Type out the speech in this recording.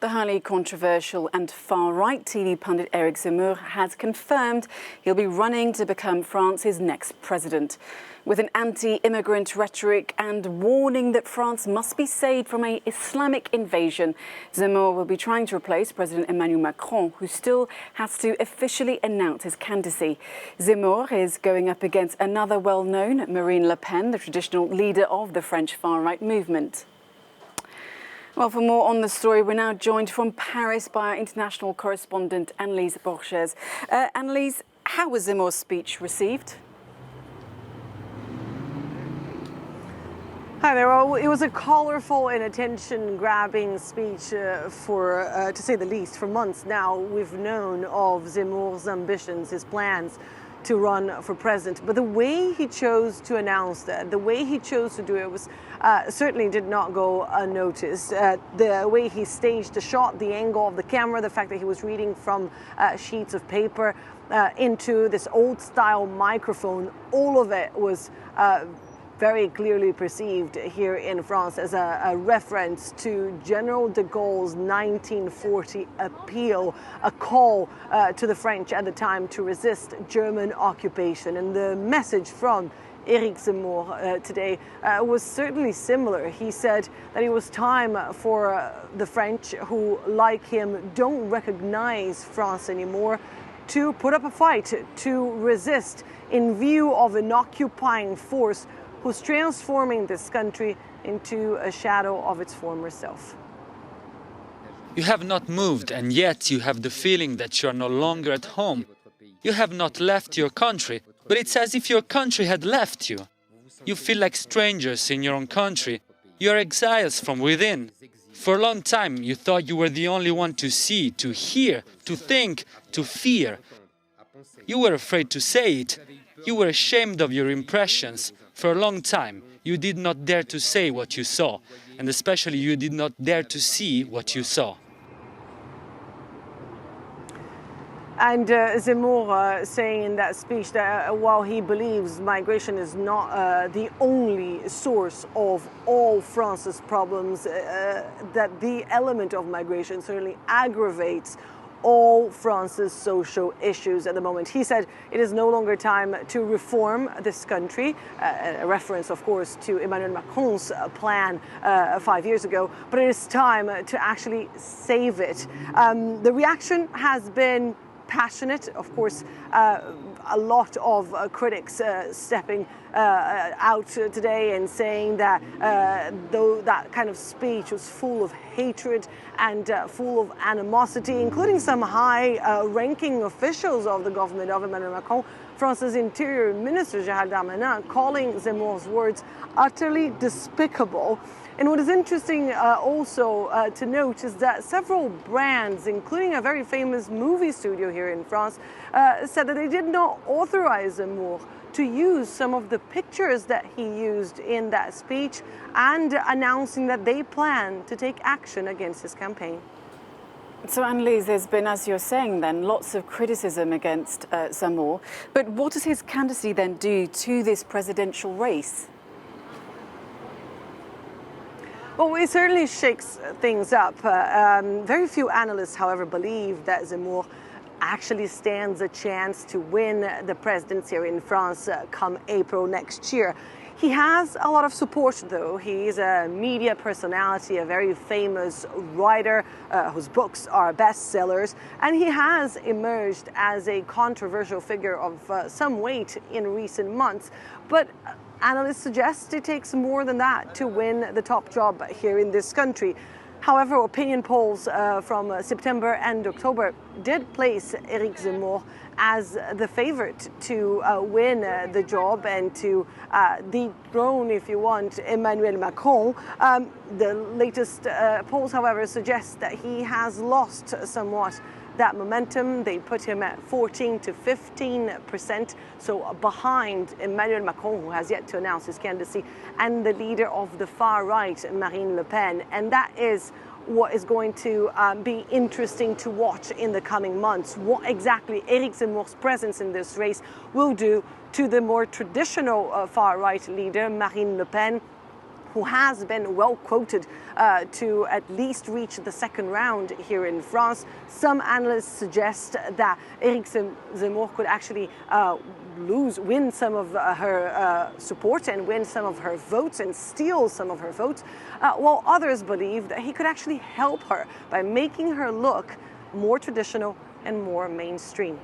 The highly controversial and far-right TV pundit Eric Zemmour has confirmed he'll be running to become France's next president. With an anti-immigrant rhetoric and warning that France must be saved from an Islamic invasion, Zemmour will be trying to replace President Emmanuel Macron, who still has to officially announce his candidacy. Zemmour is going up against another well-known, Marine Le Pen, the traditional leader of the French far-right movement. Well, for more on the story, we're now joined from Paris by our international correspondent, Annelise Borges. Annelise, how was Zemmour's speech received? Hi there. Well, it was a colourful and attention-grabbing speech to say the least. For months now, we've known of Zemmour's ambitions, his plans to run for president. But the way he chose to announce that, the way he chose to do it was certainly did not go unnoticed. The way he staged the shot, the angle of the camera, the fact that he was reading from sheets of paper into this old-style microphone, all of it was very clearly perceived here in France as a reference to General de Gaulle's 1940 appeal, a call to the French at the time to resist German occupation. And the message from Eric Zemmour today was certainly similar. He said that it was time for the French, who, like him, don't recognize France anymore, to put up a fight, to resist in view of an occupying force who's transforming this country into a shadow of its former self. You have not moved, and yet you have the feeling that you are no longer at home. You have not left your country, but it's as if your country had left you. You feel like strangers in your own country. You are exiles from within. For a long time, you thought you were the only one to see, to hear, to think, to fear. You were afraid to say it. You were ashamed of your impressions. For a long time, you did not dare to say what you saw, and especially you did not dare to see what you saw. And Zemmour saying in that speech that while he believes migration is not the only source of all France's problems, that the element of migration certainly aggravates all France's social issues at the moment. He said it is no longer time to reform this country, a reference, of course, to Emmanuel Macron's plan 5 years ago, but it is time to actually save it. The reaction has been passionate, of course. A lot of critics stepping out today and saying that though that kind of speech was full of hatred and full of animosity, including some high-ranking officials of the government of Emmanuel Macron, France's Interior Minister Gérald Darmanin calling Zemmour's words utterly despicable. And what is interesting also to note is that several brands, including a very famous movie studio here in France, said that they did not authorize Zemmour to use some of the pictures that he used in that speech, and announcing that they plan to take action against his campaign. So, Annelise, there's been, as you're saying then, lots of criticism against Zemmour. But what does his candidacy then do to this presidential race? Well, it certainly shakes things up. Very few analysts, however, believe that Zemmour actually stands a chance to win the presidency here in France come April next year. He has a lot of support, though. He's a media personality, a very famous writer whose books are bestsellers, and he has emerged as a controversial figure of some weight in recent months. But analysts suggest it takes more than that to win the top job here in this country. However, opinion polls from September and October did place Eric Zemmour as the favorite to win the job and to dethrone, if you want, Emmanuel Macron. The latest polls, however, suggest that he has lost somewhat that momentum. They put him at 14 to 15%, so behind Emmanuel Macron, who has yet to announce his candidacy, and the leader of the far right, Marine Le Pen. And that is what is going to be interesting to watch in the coming months. What exactly Eric Zemmour's presence in this race will do to the more traditional far right leader, Marine Le Pen, who has been well quoted to at least reach the second round here in France. Some analysts suggest that Eric Zemmour could actually win some of her support and win some of her votes and steal some of her votes, while others believe that he could actually help her by making her look more traditional and more mainstream.